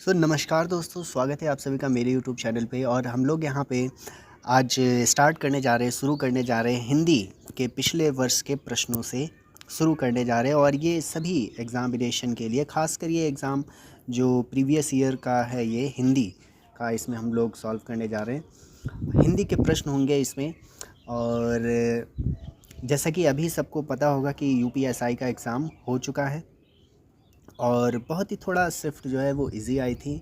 नमस्कार दोस्तों, स्वागत है आप सभी का मेरे यूट्यूब चैनल पे। और हम लोग यहाँ पे आज शुरू करने जा रहे हैं हिंदी के पिछले वर्ष के प्रश्नों से शुरू करने जा रहे हैं। और ये सभी एग्ज़ामिनेशन के लिए, खासकर ये एग्ज़ाम जो प्रीवियस ईयर का है, ये हिंदी का इसमें हम लोग सॉल्व करने जा रहे हैं। हिंदी के प्रश्न होंगे इसमें। और जैसा कि अभी सबको पता होगा कि यूपीएसआई का एग्ज़ाम हो चुका है और बहुत ही थोड़ा शिफ्ट जो है वो इजी आई थी।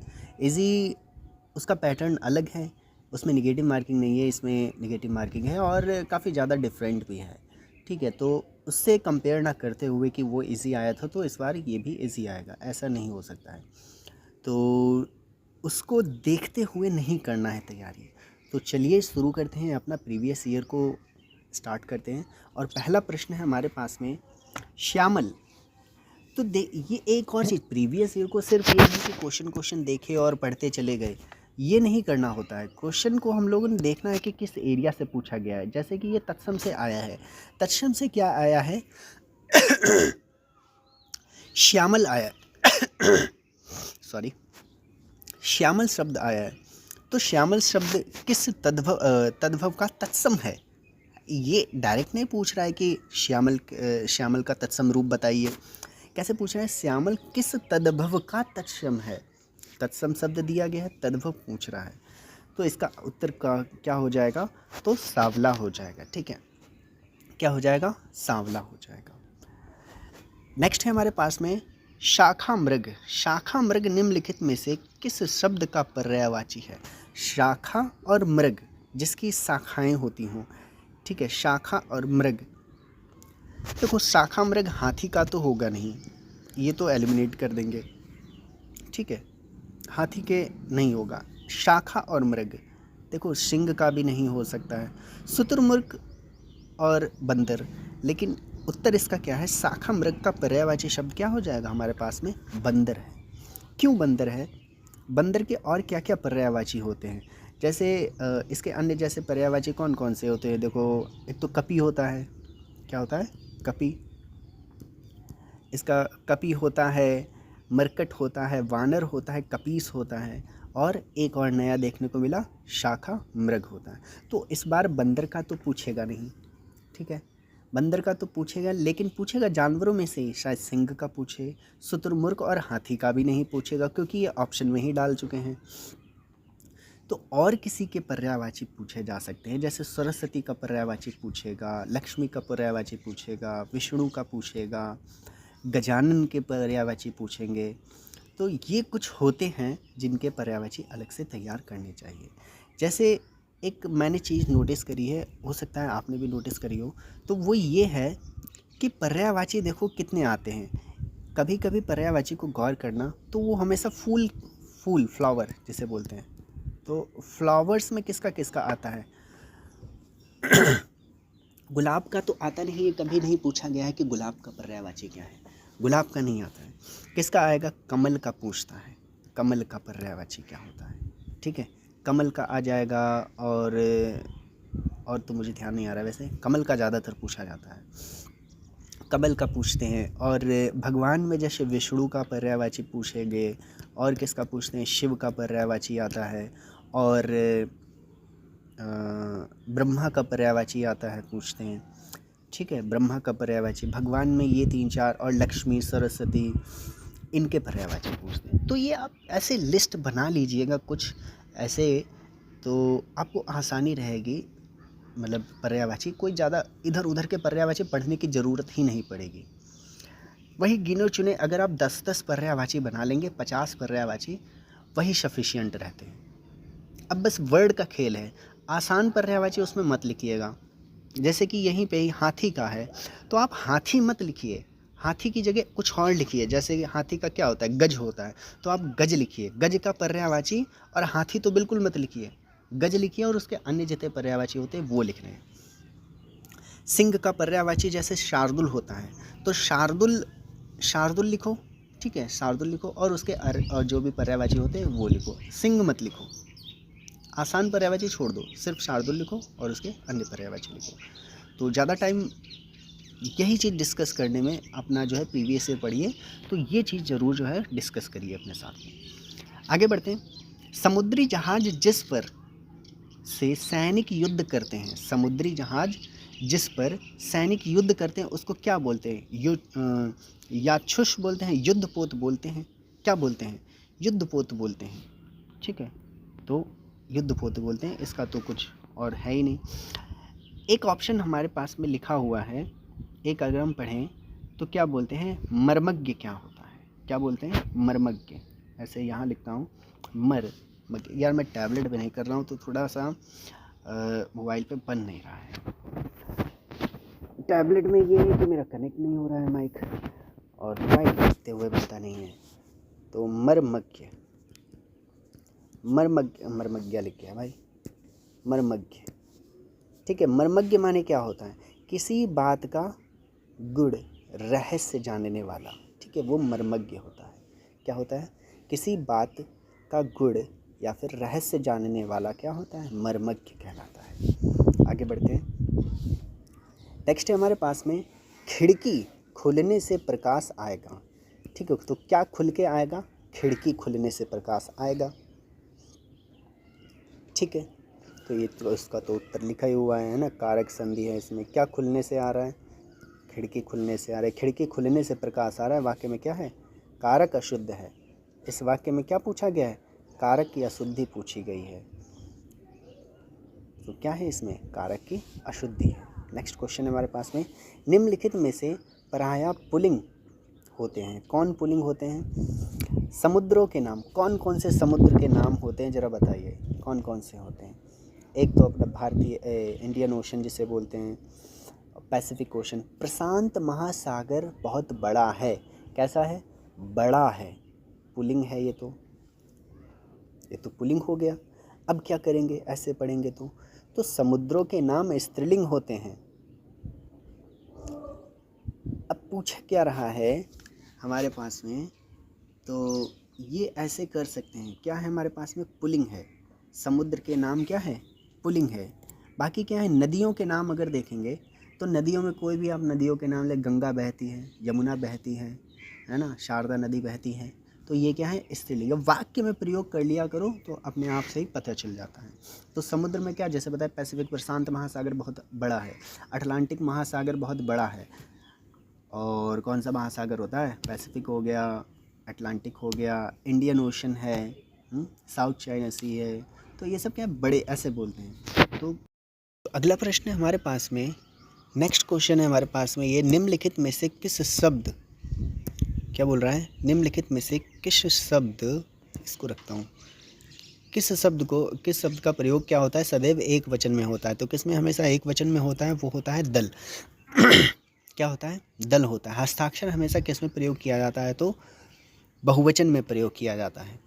इजी उसका पैटर्न अलग है, उसमें नेगेटिव मार्किंग नहीं है, इसमें नेगेटिव मार्किंग है और काफ़ी ज़्यादा डिफरेंट भी है। ठीक है, तो उससे कंपेयर ना करते हुए कि वो इजी आया था तो इस बार ये भी इजी आएगा, ऐसा नहीं हो सकता है। तो उसको देखते हुए नहीं करना है तैयारी। तो चलिए शुरू करते हैं, अपना प्रीवियस ईयर को स्टार्ट करते हैं। और पहला प्रश्न है हमारे पास में, श्यामल। तो ये एक और चीज़, प्रीवियस ईयर को सिर्फ ये है कि क्वेश्चन देखे और पढ़ते चले गए, ये नहीं करना होता है। क्वेश्चन को हम लोगों ने देखना है कि किस एरिया से पूछा गया है। जैसे कि ये तत्सम से आया है, तत्सम से क्या आया है? श्यामल आया सॉरी श्यामल शब्द आया है। तो श्यामल शब्द किस तद्भव का तत्सम है? ये डायरेक्ट नहीं पूछ रहा है कि श्यामल का तत्सम रूप बताइए। कैसे पूछ रहे हैं? श्यामल किस तद्भव का तत्सम है? तत्सम शब्द दिया गया है, तद्भव पूछ रहा है, तो इसका उत्तर का क्या हो जाएगा? तो सांवला हो जाएगा। ठीक है, क्या हो जाएगा? सांवला हो जाएगा। नेक्स्ट है हमारे पास में शाखा मृग। शाखा मृग निम्नलिखित में से किस शब्द का पर्यायवाची है? शाखा और मृग, जिसकी शाखाएं होती हों। ठीक है, शाखा और मृग। देखो, शाखा मृग हाथी का तो होगा नहीं, ये तो एलिमिनेट कर देंगे। ठीक है, हाथी के नहीं होगा। शाखा और मृग, देखो सिंह का भी नहीं हो सकता है। शुतुरमुर्ग और बंदर, लेकिन उत्तर इसका क्या है? शाखा मृग का पर्यायवाची शब्द क्या हो जाएगा हमारे पास में? बंदर है। क्यों बंदर है? बंदर के और क्या क्या पर्यायवाची होते हैं? जैसे इसके अन्य जैसे पर्यायवाची कौन कौन से होते हैं? देखो, एक तो कपी होता है। क्या होता है? कपी। इसका कपी होता है, मरकट होता है, वानर होता है, कपीस होता है, और एक और नया देखने को मिला, शाखा मृग होता है। तो इस बार बंदर का तो पूछेगा नहीं। ठीक है, बंदर का तो पूछेगा, लेकिन पूछेगा जानवरों में से, शायद सिंह का पूछे, शुतुरमुर्ग और हाथी का भी नहीं पूछेगा, क्योंकि ये ऑप्शन में ही डाल चुके हैं। तो और किसी के पर्यायवाची पूछे जा सकते हैं, जैसे सरस्वती का पर्यायवाची पूछेगा, लक्ष्मी का पर्यायवाची पूछेगा, विष्णु का पूछेगा, गजानन के पर्यायवाची पूछेंगे। तो ये कुछ होते हैं जिनके पर्यायवाची अलग से तैयार करने चाहिए। जैसे एक मैंने चीज़ नोटिस करी है, हो सकता है आपने भी नोटिस करी हो, तो वो ये है कि पर्यायवाची देखो कितने आते हैं। कभी कभी पर्यायवाची को गौर करना तो वो हमेशा फूल फ्लावर जिसे बोलते हैं, तो फ्लावर्स में किसका किसका आता है? गुलाब का तो आता नहीं है, कभी नहीं पूछा गया है कि गुलाब का पर्यायवाची क्या है। गुलाब का नहीं आता है। किसका आएगा? कमल का पूछता है, कमल का पर्यायवाची क्या होता है। ठीक है, कमल का आ जाएगा। और तो मुझे ध्यान नहीं आ रहा, वैसे कमल का ज़्यादातर पूछा जाता है, कमल का पूछते हैं। और भगवान में जैसे विष्णु का पर्यायवाची पूछेंगे, और किसका पूछते हैं? शिव का पर्यायवाची आता है, और ब्रह्मा का पर्यायवाची आता है, पूछते हैं। ठीक है, ब्रह्मा का पर्यायवाची, भगवान में ये 3-4, और लक्ष्मी, सरस्वती, इनके पर्यायवाची पूछते हैं। तो ये आप ऐसे लिस्ट बना लीजिएगा कुछ ऐसे, तो आपको आसानी रहेगी। मतलब पर्यायवाची कोई ज़्यादा इधर उधर के पर्यायवाची पढ़ने की ज़रूरत ही नहीं पड़ेगी। वही गिने चुने अगर आप 10-10 पर्यायवाची बना लेंगे, 50 पर्यायवाची, वही सफिशिएंट रहते हैं। अब बस वर्ड का खेल है। आसान पर्यायवाची उसमें मत लिखिएगा। जैसे कि यहीं पे ही हाथी का है, तो आप हाथी मत लिखिए, हाथी की जगह कुछ और लिखिए। जैसे कि हाथी का क्या होता है? गज होता है, तो आप गज लिखिए, गज का पर्यायवाची। और हाथी तो बिल्कुल मत लिखिए, गज लिखिए, और उसके अन्य जितने पर्यायवाची होते हैं वो लिख रहे हैं। सिंह का पर्यायवाची जैसे शार्दुल होता है, तो शार्दुल लिखो। ठीक है, शार्दुल लिखो, और उसके और जो भी पर्यायवाची होते हैं वो लिखो, सिंह मत लिखो। आसान पर्यायवाची छोड़ दो, सिर्फ शार्दुल लिखो और उसके अन्य पर्यायवाची लिखो। तो ज़्यादा टाइम यही चीज़ डिस्कस करने में अपना जो है प्रीवियस ईयर पढ़िए, तो ये चीज़ ज़रूर जो है डिस्कस करिए अपने साथ में। आगे बढ़ते हैं। समुद्री जहाज जिस पर से सैनिक युद्ध करते हैं, समुद्री जहाज जिस पर सैनिक युद्ध करते हैं उसको क्या बोलते हैं? याक्षुष बोलते हैं, युद्धपोत बोलते हैं, क्या बोलते हैं? युद्धपोत बोलते हैं। ठीक है, तो युद्धपोत बोलते हैं, इसका तो कुछ और है ही नहीं। एक ऑप्शन हमारे पास में लिखा हुआ है, एक अगर हम पढ़ें तो क्या बोलते हैं? मर्मज्ञ क्या होता है? क्या बोलते हैं? मर्मज्ञ। ऐसे यहाँ लिखता हूँ मर्मज्ञ। यार मैं टैबलेट पे नहीं कर रहा हूँ तो थोड़ा सा मोबाइल पे बन नहीं रहा है। टैबलेट में ये है कि मेरा कनेक्ट नहीं हो रहा है माइक, और माइक देखते हुए बनता नहीं है। तो मर्मज्ञ, मर्मज्ञ लिख गया भाई, मर्मज्ञ। ठीक है, मर्मज्ञ माने क्या होता है? किसी बात का गुड़ रहस्य जानने वाला। ठीक है, वो मर्मज्ञ होता है। क्या होता है? किसी बात का गुड़ या फिर रहस्य जानने वाला क्या होता है? मर्मज्ञ कहलाता है। आगे बढ़ते हैं। नेक्स्ट है हमारे पास में, खिड़की खुलने से प्रकाश आएगा। ठीक है, तो क्या खुल के आएगा? खिड़की खुलने से प्रकाश आएगा। ठीक है, तो ये तो इसका तो उत्तर लिखा ही हुआ है ना, कारक संधि है इसमें। क्या खुलने से आ रहा है? खिड़की खुलने से आ रहा है। खिड़की खुलने से प्रकाश आ रहा है, वाक्य में क्या है? कारक अशुद्ध है। इस वाक्य में क्या पूछा गया है? कारक की अशुद्धि पूछी गई है। तो क्या है इसमें? कारक की अशुद्धि है। नेक्स्ट क्वेश्चन है हमारे पास में, निम्नलिखित में से प्रायः पुल्लिंग होते हैं। कौन पुल्लिंग होते हैं? समुद्रों के नाम। कौन कौन से समुद्र के नाम होते हैं, ज़रा बताइए कौन कौन से होते हैं? एक तो अपना भारतीय इंडियन ओशन जिसे बोलते हैं, पैसिफिक ओशन। प्रशांत महासागर बहुत बड़ा है। कैसा है? बड़ा है। पुल्लिंग है ये तो पुल्लिंग हो गया। अब क्या करेंगे ऐसे पढ़ेंगे तो समुद्रों के नाम स्त्रीलिंग होते हैं। अब पूछ क्या रहा है हमारे पास में, तो ये ऐसे कर सकते हैं। क्या है हमारे पास में? पुल्लिंग है। समुद्र के नाम क्या है? पुल्लिंग है। बाकी क्या है? नदियों के नाम अगर देखेंगे तो नदियों में कोई भी आप नदियों के नाम ले, गंगा बहती है, यमुना बहती है ना, शारदा नदी बहती है, तो ये क्या है? स्त्रीलिंग। वाक्य में प्रयोग कर लिया करो तो अपने आप से ही पता चल जाता है। तो समुद्र में क्या, जैसे बताया पैसिफिक, प्रशांत महासागर बहुत बड़ा है, अटलांटिक महासागर बहुत बड़ा है, और कौन सा महासागर होता है? पैसिफिक हो गया, अटलांटिक हो गया, इंडियन ओशन है, साउथ चाइना सी है। तो ये सब क्या बड़े ऐसे बोलते हैं। तो अगला प्रश्न है हमारे पास में, नेक्स्ट क्वेश्चन है हमारे पास में ये, निम्नलिखित में से किस शब्द, क्या बोल रहा है? निम्नलिखित में से किस शब्द, इसको रखता हूँ, किस शब्द का प्रयोग क्या होता है? सदैव एक वचन में होता है। तो किस में हमेशा एक वचन में होता है? वो होता है दल। क्या होता है? दल होता है। हस्ताक्षर हमेशा किस में प्रयोग किया जाता है? तो बहुवचन में प्रयोग किया जाता है।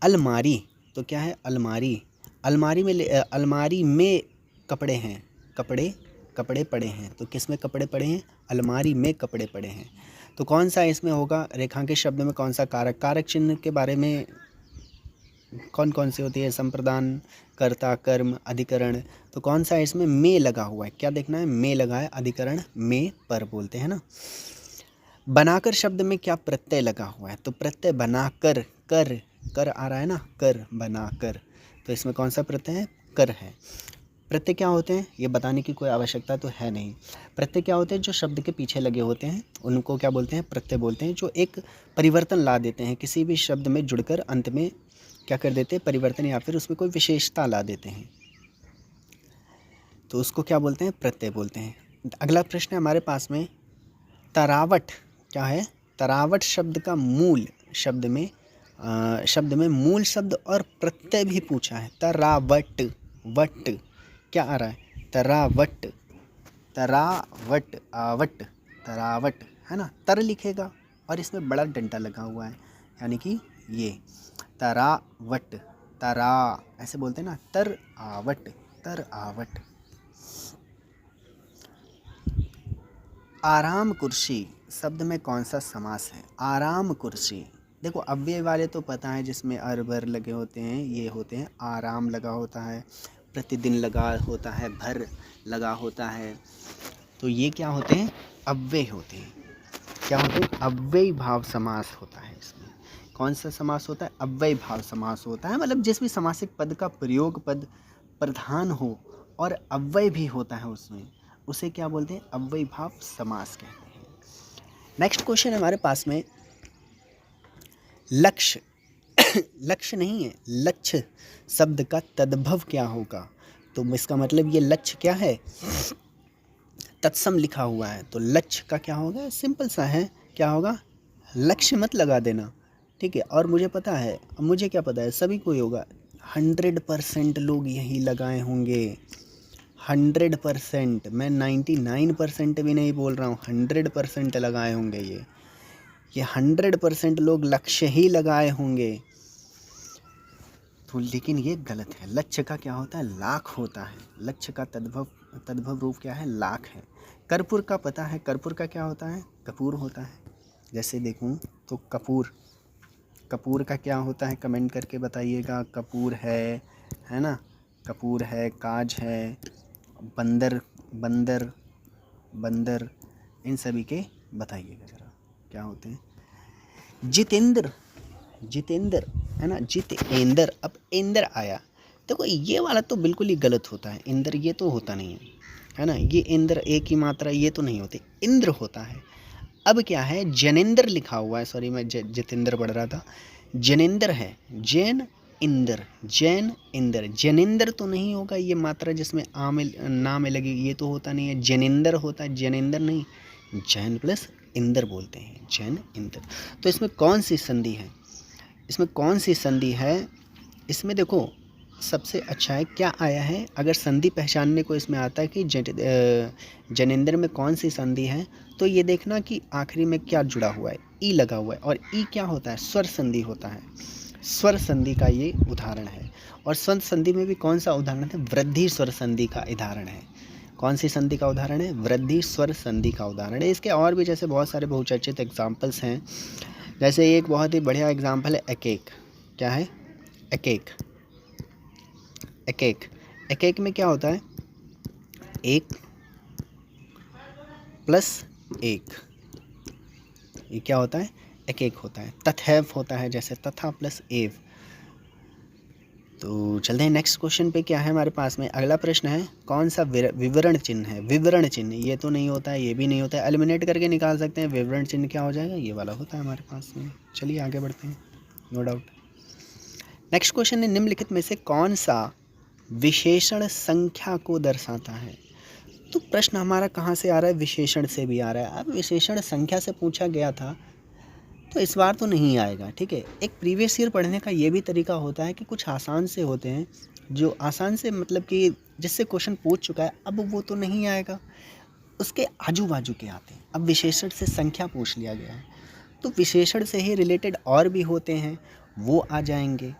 अलमारी, तो क्या है? अलमारी। अलमारी में कपड़े हैं, कपड़े पड़े हैं। तो किस में कपड़े पड़े हैं? अलमारी में कपड़े पड़े हैं। तो कौन सा इसमें होगा? रेखांकित शब्द में कौन सा कारक? कारक चिन्ह के बारे में कौन कौन सी होती है? संप्रदान, कर्ता, कर्म, अधिकरण। तो कौन सा इसमें? में लगा हुआ है। क्या देखना है? में लगा है, अधिकरण में पर बोलते हैं ना। बनाकर शब्द में क्या प्रत्यय लगा हुआ है? तो प्रत्यय बनाकर, कर आ रहा है ना, कर, बनाकर। तो इसमें कौन सा प्रत्यय है? कर है। प्रत्यय क्या होते हैं ये बताने की कोई आवश्यकता तो है नहीं। प्रत्यय क्या होते हैं? जो शब्द के पीछे लगे होते हैं उनको क्या बोलते हैं? प्रत्यय बोलते हैं। जो एक परिवर्तन ला देते हैं, किसी भी शब्द में जुड़कर अंत में क्या कर देते हैं? परिवर्तन, या फिर उसमें कोई विशेषता ला देते हैं, तो उसको क्या बोलते हैं? प्रत्यय बोलते हैं। अगला प्रश्न है हमारे पास में, तरावट क्या है? तरावट शब्द का मूल, शब्द में मूल शब्द और प्रत्यय भी पूछा है। तरावट, वट क्या आ रहा है? तरावट, आवट, तरावट है ना, तर लिखेगा और इसमें बड़ा डंडा लगा हुआ है, यानी कि ये तरावट, तरा ऐसे बोलते हैं ना, तर आवट। आराम कुर्सी शब्द में कौन सा समास है? आराम कुर्सी, देखो अव्यय वाले तो पता है, जिसमें अर बर लगे होते हैं ये होते हैं। आराम लगा होता है, प्रतिदिन लगा होता है, भर लगा होता है, तो ये क्या होते हैं? अव्यय होते हैं। क्या होते हैं? अव्यय भाव समास होता है इसमें। कौन सा समास होता है? अव्यय भाव समास होता है, मतलब जिस भी समासिक पद का प्रयोग पद प्रधान हो और अव्यय भी होता है उसमें, उसे क्या बोलते हैं? अव्यय भाव समास कहते हैं। नेक्स्ट क्वेश्चन हमारे पास में, लक्ष्य लक्ष्य नहीं है, लक्ष्य शब्द का तद्भव क्या होगा? तो इसका मतलब ये लक्ष्य क्या है? तत्सम लिखा हुआ है, तो लक्ष्य का क्या होगा? सिंपल सा है, क्या होगा? लक्ष्य मत लगा देना, ठीक है। और मुझे पता है, मुझे क्या पता है, सभी को ही होगा, 100% लोग यही लगाए होंगे, 100%। मैं 99% भी नहीं बोल रहा हूँ, 100% लगाए होंगे ये 100% लोग लक्ष्य ही लगाए होंगे। तो लेकिन ये गलत है। लक्ष्य का क्या होता है? लाख होता है। लक्ष्य का तद्भव रूप क्या है? लाख है। कर्पूर का पता है, कर्पूर का क्या होता है? कपूर होता है। जैसे देखूं तो कपूर, कपूर का क्या होता है? कमेंट करके बताइएगा। कपूर है ना, कपूर है, काज है, बंदर बंदर बंदर, इन सभी के बताइएगा ज़रा क्या होते हैं। जितेंद्र, जितेंद्र है ना, जितेंद्र। अब इंद्र आया, देखो ये वाला तो बिल्कुल ही गलत होता है। इंद्र ये तो होता नहीं है ना, ये इंद्र एक ही मात्रा, ये तो नहीं होते, इंद्र होता है। अब क्या है? जनेंद्र लिखा हुआ है, सॉरी मैं जितेंद्र पढ़ रहा था, जनेंद्र है, जैन इंद्र, जैन इंद्र। जनेंद्र तो नहीं होगा, ये मात्रा जिसमें आ में ना में लगी, ये तो होता नहीं है। जनेंद्र होता है, जनेंद्र नहीं, जैन प्लस इंद्र बोलते हैं, जैन इंद्र। तो इसमें कौन सी संधि है? इसमें कौन सी संधि है? इसमें देखो सबसे अच्छा है क्या आया है, अगर संधि पहचानने को इसमें आता है कि जनेंद्र में कौन सी संधि है, तो ये देखना कि आखिरी में क्या जुड़ा हुआ है, ई लगा हुआ है। और ई क्या होता है? स्वर संधि होता है। स्वर संधि का ये उदाहरण है। और स्वर संधि में भी कौन सा उदाहरण है? वृद्धि स्वर संधि का उदाहरण है। कौन सी संधि का उदाहरण है? वृद्धि स्वर संधि का उदाहरण है। इसके और भी जैसे बहुत सारे बहुचर्चित एग्जाम्पल्स हैं। जैसे एक बहुत ही बढ़िया एग्जाम्पल है एकेक। क्या है? एकेक। एकेक, एकेक में क्या होता है? एक प्लस एक, ये क्या होता है? एकेक होता है। तथैव होता है, जैसे तथा प्लस एव। तो चलते हैं नेक्स्ट क्वेश्चन पे। क्या है हमारे पास में? अगला प्रश्न है, कौन सा विवरण चिन्ह है? विवरण चिन्ह, ये तो नहीं होता है, ये भी नहीं होता है, एलिमिनेट करके निकाल सकते हैं। विवरण चिन्ह क्या हो जाएगा? ये वाला होता है हमारे पास में। चलिए आगे बढ़ते हैं, नो डाउट। नेक्स्ट क्वेश्चन है, निम्नलिखित में से कौन सा विशेषण संख्या को दर्शाता है? तो प्रश्न हमारा कहाँ से आ रहा है? विशेषण से भी आ रहा है। अब विशेषण संख्या से पूछा गया था, तो इस बार तो नहीं आएगा, ठीक है। एक प्रीवियस ईयर पढ़ने का ये भी तरीका होता है कि कुछ आसान से होते हैं, जो आसान से मतलब कि जिससे क्वेश्चन पूछ चुका है, अब वो तो नहीं आएगा, उसके आजू बाजू के आते हैं। अब विशेषण से संख्या पूछ लिया गया है, तो विशेषण से ही रिलेटेड और भी होते हैं, वो आ जाएंगे।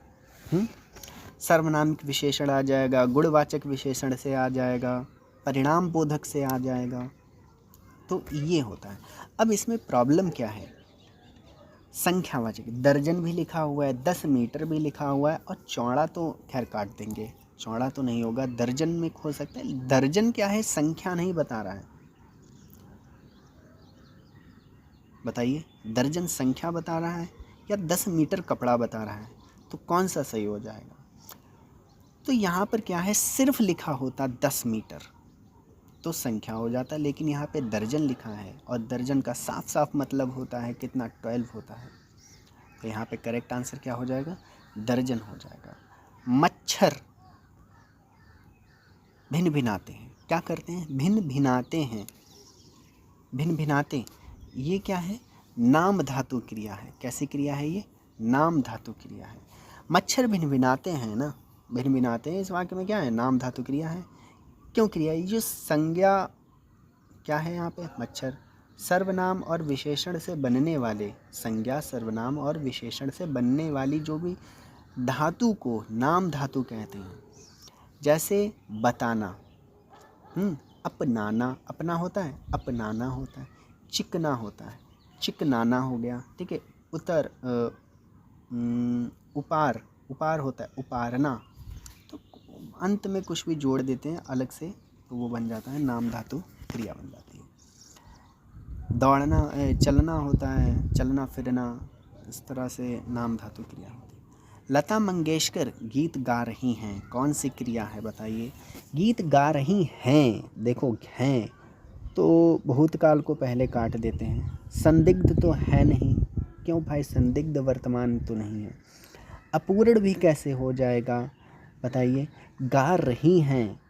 सर्वनामिक विशेषण आ जाएगा, गुणवाचक विशेषण से आ जाएगा, परिणाम बोधक से आ जाएगा, तो ये होता है। अब इसमें प्रॉब्लम क्या है? संख्यावाचक, दर्जन भी लिखा हुआ है, 10 मीटर भी लिखा हुआ है, और चौड़ा तो खैर काट देंगे, चौड़ा तो नहीं होगा, दर्जन में हो सकता है। दर्जन क्या है? संख्या नहीं बता रहा है, बताइए, दर्जन संख्या बता रहा है या 10 मीटर कपड़ा बता रहा है? तो कौन सा सही हो जाएगा? तो यहाँ पर क्या है, सिर्फ लिखा होता 10 मीटर तो संख्या हो जाता, लेकिन यहाँ पे दर्जन लिखा है, और दर्जन का साफ साफ मतलब होता है कितना, 12 होता है। तो यहाँ पे करेक्ट आंसर क्या हो जाएगा? दर्जन हो जाएगा। मच्छर भिन्न भिनाते हैं, क्या करते हैं? भिन्न भिनाते हैं, भिन्न भिनाते, ये क्या है? नाम धातु क्रिया है। कैसी क्रिया है ये? नाम धातु क्रिया है। मच्छर भिन्न भिनाते हैं ना, भिन्न भिनाते हैं, इस वाक्य में क्या है? नाम धातु क्रिया है। क्यों क्रिया? ये जो संज्ञा क्या है यहाँ पे? मच्छर। सर्वनाम और विशेषण से बनने वाले, संज्ञा सर्वनाम और विशेषण से बनने वाली जो भी धातु को नाम धातु कहते हैं। जैसे बताना, अपनाना, अपना होता है, अपनाना होता है, चिकना होता है, चिकनाना हो गया, ठीक है। उपार, उपार होता है, उपारना। तो अंत में कुछ भी जोड़ देते हैं अलग से, तो वो बन जाता है नाम धातु क्रिया बन जाती है। दौड़ना चलना होता है, चलना फिरना, इस तरह से नाम धातु क्रिया होती है। लता मंगेशकर गीत गा रही हैं, कौन सी क्रिया है बताइए। गीत गा रही हैं, देखो हैं तो भूतकाल को पहले काट देते हैं। संदिग्ध तो है नहीं, क्यों भाई, संदिग्ध वर्तमान तो नहीं है। अपूर्ण भी कैसे हो जाएगा बताइए। गा रही हैं,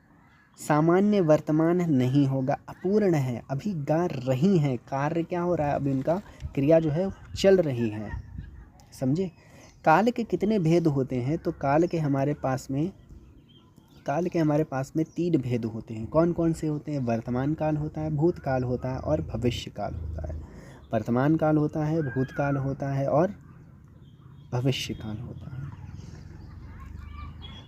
सामान्य वर्तमान नहीं होगा, अपूर्ण है, अभी गा रही हैं, कार्य क्या हो रहा है, अभी उनका क्रिया जो है चल रही है, समझे। काल के कितने भेद होते हैं, तो काल के हमारे पास में 3 भेद होते हैं। कौन कौन से होते हैं। वर्तमान काल होता है, भूतकाल होता है और भविष्य काल होता है। वर्तमान काल होता है, भूतकाल होता है और भविष्य काल होता है।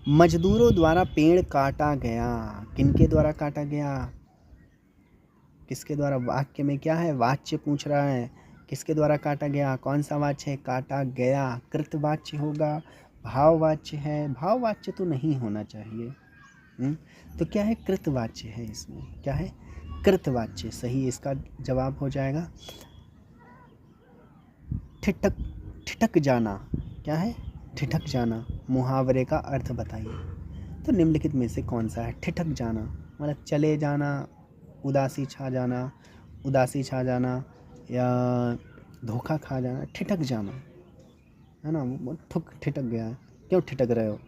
मजदूरों द्वारा पेड़ काटा गया, किनके द्वारा काटा गया, किसके द्वारा। वाक्य में क्या है, वाच्य पूछ रहा है, किसके द्वारा काटा गया, कौन सा वाच्य है, काटा गया। कृतवाच्य होगा, भाववाच्य है, भाववाच्य तो नहीं होना चाहिए। तो क्या है, कृतवाच्य है, इसमें क्या है, कृतवाच्य सही इसका जवाब हो जाएगा। ठिठक, ठिठक जाना, क्या है, ठिठक जाना। मुहावरे का अर्थ बताइए। तो निम्नलिखित में से कौन सा है। ठिठक जाना मतलब चले जाना, उदासी छा जाना, उदासी छा जाना या धोखा खा जाना। ठिठक जाना है ना, वो ठिठक गया है, क्यों ठिठक रहे हो,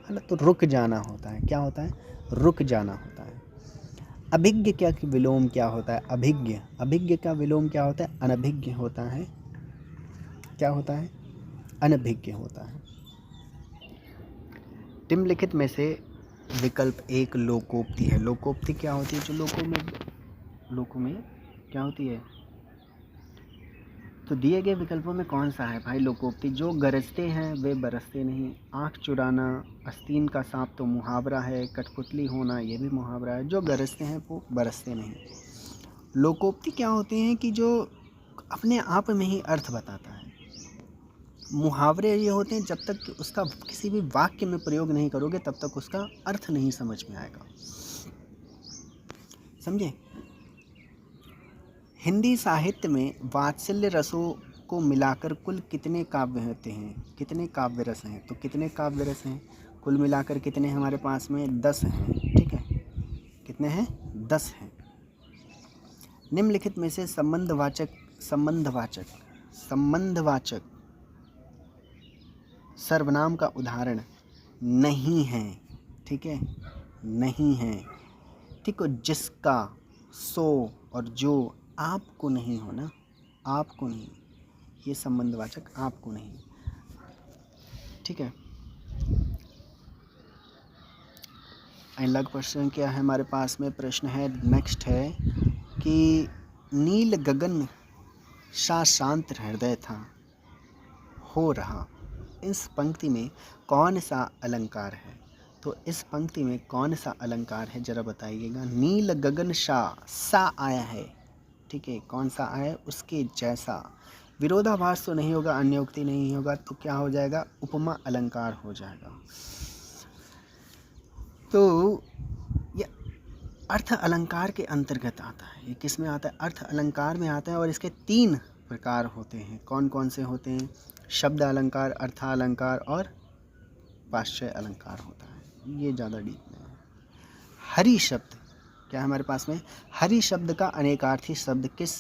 है ना। तो रुक जाना होता है, क्या होता है, रुक जाना होता है। अभिज्ञ क्या विलोम क्या होता है, अभिज्ञ, अभिज्ञ का विलोम क्या होता है, अनभिज्ञ होता है। क्या होता है, अनभिज्ञ होता है। निम्नलिखित में से विकल्प 1 लोकोक्ति है। लोकोक्ति क्या होती है, जो लोकों में क्या होती है। तो दिए गए विकल्पों में कौन सा है भाई लोकोक्ति। जो गरजते हैं वे बरसते नहीं, आँख चुराना, आस्तीन का सांप तो मुहावरा है, कठपुतली होना ये भी मुहावरा है, जो गरजते हैं वो बरसते नहीं। लोकोक्ति क्या होते हैं कि जो अपने आप में ही अर्थ बताता है। मुहावरे ये होते हैं जब तक उसका किसी भी वाक्य में प्रयोग नहीं करोगे तब तक उसका अर्थ नहीं समझ में आएगा, समझे। हिंदी साहित्य में वात्सल्य रसों को मिलाकर कुल कितने काव्य होते हैं, कितने काव्य रस हैं। तो कितने काव्य रस हैं, कुल मिलाकर कितने हमारे पास में 10 हैं, ठीक है। कितने हैं, 10 हैं। निम्नलिखित में से संबंधवाचक सर्वनाम का उदाहरण नहीं है, ठीक है, नहीं है, ठीक है। जिसका, सो और जो, आपको नहीं हो ना, आपको नहीं, ये संबंधवाचक आपको नहीं, ठीक है। अगला प्रश्न क्या है हमारे पास में, प्रश्न है नेक्स्ट है कि नील गगन सा शांत हृदय था, हो रहा, इस पंक्ति में कौन सा अलंकार है। तो इस पंक्ति में कौन सा अलंकार है जरा बताइएगा। नील गगन सा आया है, ठीक है, कौन सा आया है, उसके जैसा। विरोधाभास तो नहीं होगा, अन्योक्ति नहीं होगा, तो क्या हो जाएगा, उपमा अलंकार हो जाएगा। तो ये अर्थ अलंकार के अंतर्गत आता है। ये किस में आता है, अर्थ अलंकार में आता है। और इसके 3 प्रकार होते हैं। कौन कौन से होते हैं, शब्द अलंकार, अर्थालंकार और वाच्य अलंकार होता है। ये ज़्यादा डीप में है। हरि शब्द क्या है हमारे पास में, हरि शब्द का अनेकार्थी शब्द किस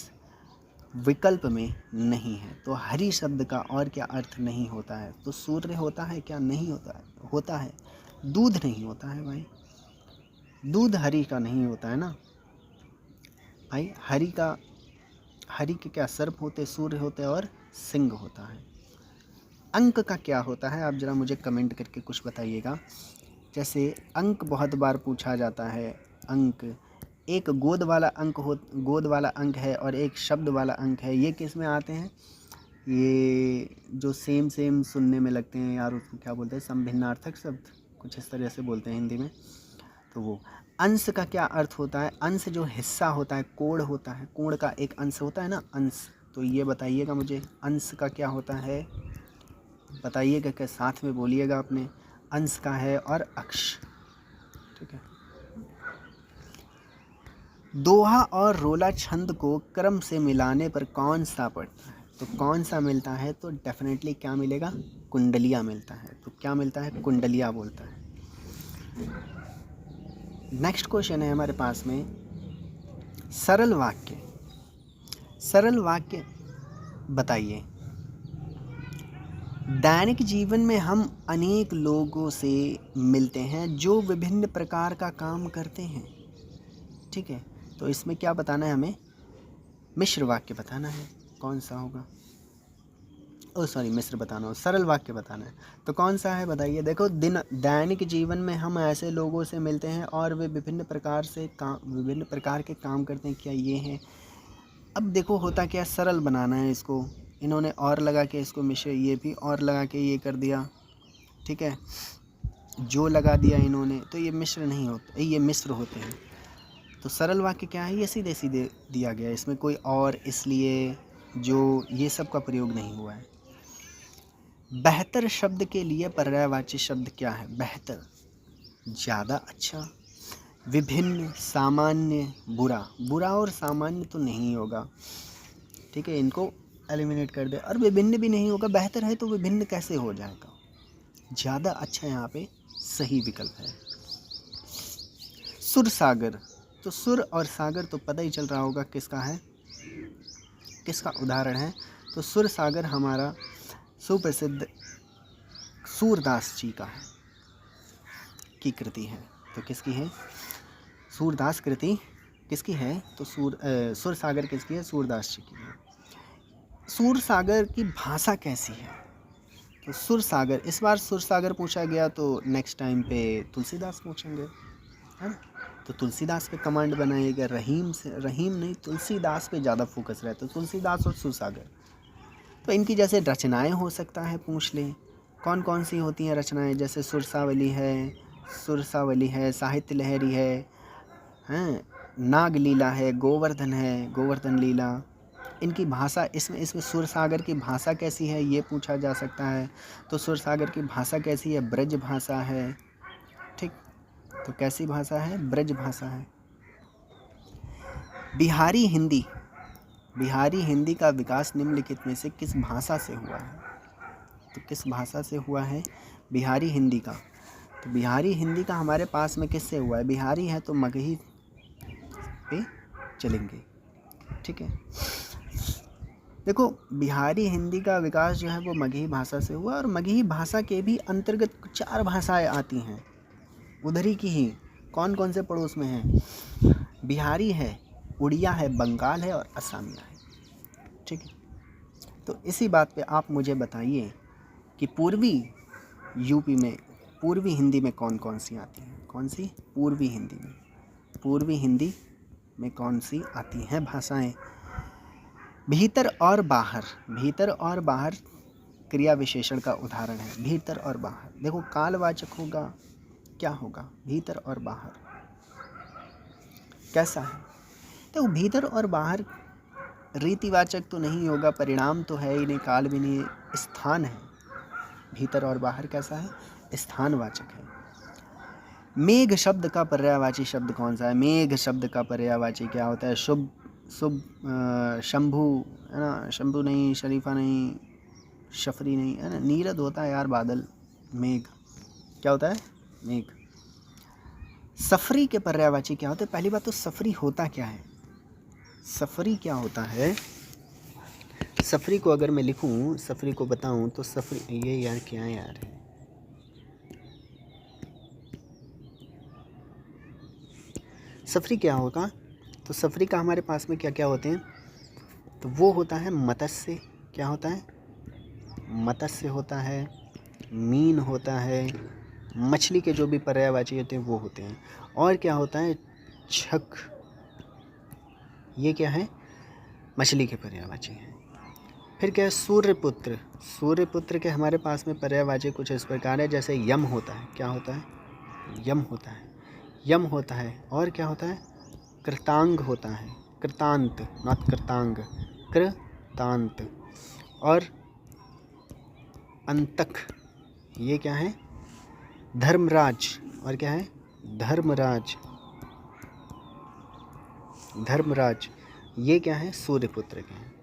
विकल्प में नहीं है। तो हरि शब्द का और क्या अर्थ नहीं होता है, तो सूर्य होता है क्या, नहीं होता है, होता है। दूध नहीं होता है भाई, दूध हरि का नहीं होता है ना भाई। हरि के क्या सर्प होते, सूर्य होते और सिंह होता है। अंक का क्या होता है, आप जरा मुझे कमेंट करके कुछ बताइएगा। जैसे अंक बहुत बार पूछा जाता है। अंक एक गोद वाला अंक है और एक शब्द वाला अंक है। ये किस में आते हैं, ये जो सेम सुनने में लगते हैं यार, उसको क्या बोलते हैं, समभिन्नार्थक शब्द, कुछ इस तरह से बोलते हैं हिंदी में। तो वो अंश का क्या अर्थ होता है, अंश जो हिस्सा होता है, कोण होता है, कोण का एक अंश होता है ना, अंश। तो ये बताइएगा मुझे, अंश का क्या होता है, बताइएगा, क्या साथ में बोलिएगा अपने। अंश का है और अक्ष, ठीक है। दोहा और रोला छंद को क्रम से मिलाने पर कौन सा पड़ता है? तो कौन सा मिलता है? तो डेफिनेटली क्या मिलेगा? कुंडलिया मिलता है। तो क्या मिलता है? कुंडलिया बोलता है। नेक्स्ट क्वेश्चन है हमारे पास में, सरल वाक्य। सरल वाक्य बताइए। दैनिक जीवन में हम अनेक लोगों से मिलते हैं जो विभिन्न प्रकार का काम करते हैं। ठीक है, तो इसमें क्या बताना है हमें? मिश्र वाक्य बताना है। कौन सा होगा? मिश्र बताना हो, सरल वाक्य बताना है। तो कौन सा है बताइए? देखो, दैनिक जीवन में हम ऐसे लोगों से मिलते हैं और वे विभिन्न प्रकार के काम करते हैं। क्या ये है? अब देखो होता क्या, सरल बनाना है इसको। इन्होंने और लगा के इसको मिश्र, ये भी और लगा के ये कर दिया। ठीक है, जो लगा दिया इन्होंने, तो ये मिश्र नहीं होते, ये मिश्र होते हैं। तो सरल वाक्य क्या है? ये सीधे सीधे दिया गया है, इसमें कोई और, इसलिए, जो, ये सब का प्रयोग नहीं हुआ है। बेहतर शब्द के लिए पर्यायवाची शब्द क्या है? बेहतर, ज़्यादा अच्छा। विभिन्न, सामान्य, बुरा। बुरा और सामान्य तो नहीं होगा, ठीक है, इनको एलिमिनेट कर दे। और विभिन्न भी नहीं होगा, बेहतर है तो विभिन्न कैसे हो जाएगा? ज़्यादा अच्छा यहाँ पे सही विकल्प है। सुर सागर, तो सुर और सागर तो पता ही चल रहा होगा किसका है, किसका उदाहरण है। तो सुर सागर हमारा सुप्रसिद्ध सूरदास जी का है, की कृति है। तो किसकी है? सूरदास कृति किसकी है? तो सुर सागर किसकी है? सूरदास जी की है। सुर सागर की भाषा कैसी है? तो सुर सागर, इस बार सुर सागर पूछा गया, तो नेक्स्ट टाइम पे तुलसीदास पूछेंगे, है ना? तो तुलसीदास पे कमांड बनाइएगा। रहीम नहीं, तुलसीदास पे ज़्यादा फोकस रहता है, तुलसीदास और सुर सागर। तो इनकी जैसे रचनाएं हो सकता है, पूछ लें कौन कौन सी होती हैं रचनाएं। जैसे सुरसावली है, साहित्य लहरी है, नागलीला है, गोवर्धन है, गोवर्धन लीला। इनकी भाषा, इसमें सुर सागर की भाषा कैसी है ये पूछा जा सकता है। तो सुर सागर की भाषा कैसी है? ब्रज भाषा है। ठीक, तो कैसी भाषा है? ब्रज भाषा है। बिहारी हिंदी का विकास निम्नलिखित में से किस भाषा से हुआ है? तो किस भाषा से हुआ है बिहारी हिंदी का? तो बिहारी हिंदी का हमारे पास में किससे हुआ है? बिहारी है तो मगही पे चलेंगे। ठीक है, देखो बिहारी हिंदी का विकास जो है वो मगही भाषा से हुआ। और मगही भाषा के भी अंतर्गत 4 भाषाएं आती हैं उधर ही की ही। कौन कौन से पड़ोस में हैं? बिहारी है, उड़िया है, बंगाल है और असमिया है। ठीक है, तो इसी बात पे आप मुझे बताइए कि पूर्वी यूपी में पूर्वी हिंदी में कौन कौन सी आती हैं? कौन सी? पूर्वी हिंदी में कौन सी आती हैं भाषाएं? भीतर और बाहर क्रिया विशेषण का उदाहरण है। भीतर और बाहर, देखो कालवाचक होगा, क्या होगा? भीतर और बाहर कैसा है? तो भीतर और बाहर रीतिवाचक तो नहीं होगा, परिणाम तो है ही नहीं, काल भी नहीं, स्थान है। भीतर और बाहर कैसा है? स्थानवाचक है। मेघ शब्द का पर्यायवाची शब्द कौन सा है? मेघ शब्द का पर्यायवाची क्या होता है? शुभ, शंभु, है ना? शंभु नहीं, शरीफा नहीं, शफरी नहीं, है ना? नीरद होता है यार, बादल। मेघ क्या होता है? मेघ। सफरी के पर्यायवाची क्या होते हैं? पहली बात तो सफरी होता क्या है? सफरी क्या होता है? सफरी को अगर मैं लिखूं, सफरी को बताऊं तो सफरी, ये यार क्या है यार? सफरी क्या होगा? तो सफरी का हमारे पास में क्या क्या होते हैं? तो वो होता है मत्स्य। क्या होता है? मत्स्य होता है, मीन होता है, मछली के जो भी पर्यायवाची होते हैं वो होते हैं। और क्या होता है? छक। ये क्या है? मछली के पर्यायवाची हैं। फिर क्या है? सूर्यपुत्र। सूर्यपुत्र के हमारे पास में पर्यायवाची कुछ इस प्रकार है, जैसे यम होता है। क्या होता है? यम होता है। और क्या होता है? कृतांग होता है। कृतांत, नॉट कृतांग, कृतांत। और अंतक, ये क्या है? धर्मराज। और क्या है? धर्मराज। धर्मराज ये क्या है, सूर्यपुत्र के हैं।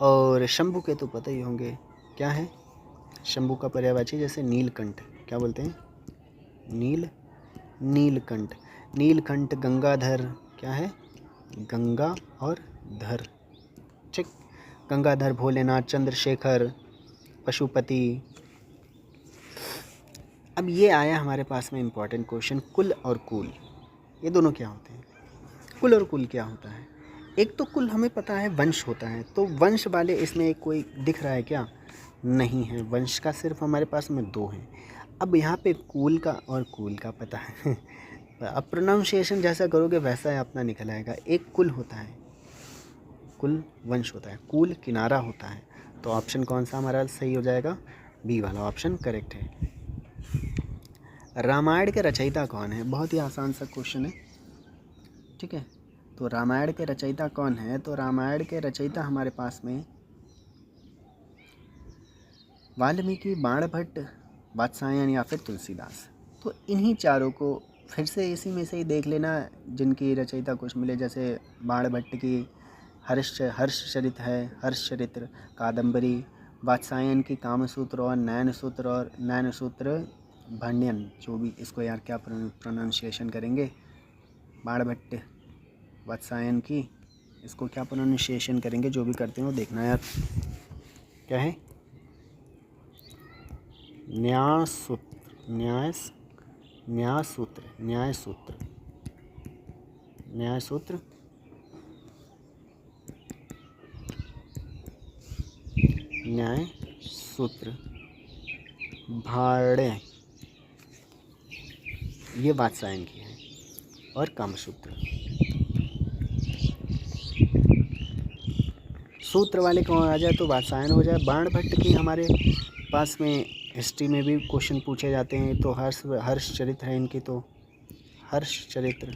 और शंभु के तो पता ही होंगे क्या है, शंभु का पर्यायवाची जैसे नीलकंठ, क्या बोलते हैं, नीलकंठ। नीलकंठ गंगाधर क्या है, गंगा और धर, ठीक। गंगाधर, भोलेनाथ, चंद्रशेखर, पशुपति। अब ये आया हमारे पास में इम्पॉर्टेंट क्वेश्चन, कुल और कुल ये दोनों क्या होते हैं। कुल और कुल क्या होता है, एक तो कुल हमें पता है वंश होता है, तो वंश वाले इसमें कोई दिख रहा है क्या, नहीं है, वंश का सिर्फ हमारे पास में 2 हैं। अब यहाँ पे कुल का और कुल का पता है अब प्रोनाउंसिएशन जैसा करोगे वैसा ही अपना निकल आएगा। एक कुल होता है, कुल वंश होता है, कुल किनारा होता है, तो ऑप्शन कौन सा हमारा सही हो जाएगा, बी वाला ऑप्शन करेक्ट है। रामायण के रचयिता कौन है, बहुत ही आसान सा क्वेश्चन है, ठीक है। तो रामायण के रचयिता कौन है, तो रामायण के रचयिता हमारे पास में वाल्मीकि, बाणभट्ट, वात्स्यायन या फिर तुलसीदास। तो इन्हीं चारों को फिर से इसी में से ही देख लेना जिनकी रचयिता कुछ मिले, जैसे बाणभट्ट की हर्षचरित है, हर्षचरित्र, कादम्बरी, वात्स्यायन की कामसूत्र और नैनसूत्र भंड्यन, जो भी इसको यार क्या प्रोनाउंसिएशन करेंगे, बाणभट्ट वात्स्यायन की इसको क्या प्रोनाउंसिएशन करेंगे, जो भी करते हो देखना यार, क्या है, न्यायसूत्र भाड़े, ये वात्स्यायन की है, और कामसूत्र। सूत्र वाले कौन आ जाए तो वात्स्यायन हो जाए। बाणभट्ट की हमारे पास में हिस्ट्री में भी क्वेश्चन पूछे जाते हैं, तो हर्षचरित्र है इनकी, तो हर्षचरित्र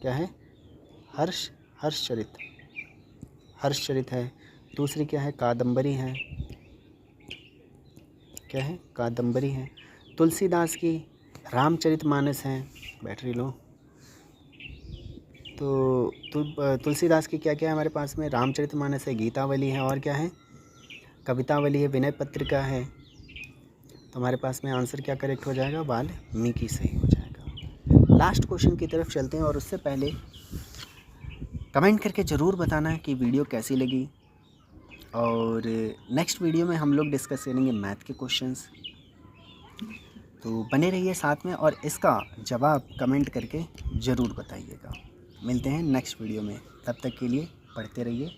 क्या है, हर्षचरित है। दूसरी क्या है, कादम्बरी है, क्या है, कादम्बरी है। तुलसीदास की रामचरितमानस है, बैटरी लो। तो तुलसीदास की क्या क्या है हमारे पास में, रामचरितमानस है, गीतावली है, और क्या है, कवितावली है, विनय पत्रिका है। तो हमारे पास में आंसर क्या करेक्ट हो जाएगा, वाल्मीकि सही हो जाएगा। लास्ट क्वेश्चन की तरफ चलते हैं, और उससे पहले कमेंट करके ज़रूर बताना कि वीडियो कैसी लगी, और नेक्स्ट वीडियो में हम लोग डिस्कस करेंगे मैथ के क्वेश्चंस, तो बने रहिए साथ में, और इसका जवाब कमेंट करके ज़रूर बताइएगा। मिलते हैं नेक्स्ट वीडियो में, तब तक के लिए पढ़ते रहिए,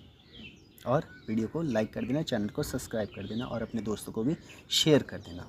और वीडियो को लाइक कर देना, चैनल को सब्सक्राइब कर देना, और अपने दोस्तों को भी शेयर कर देना।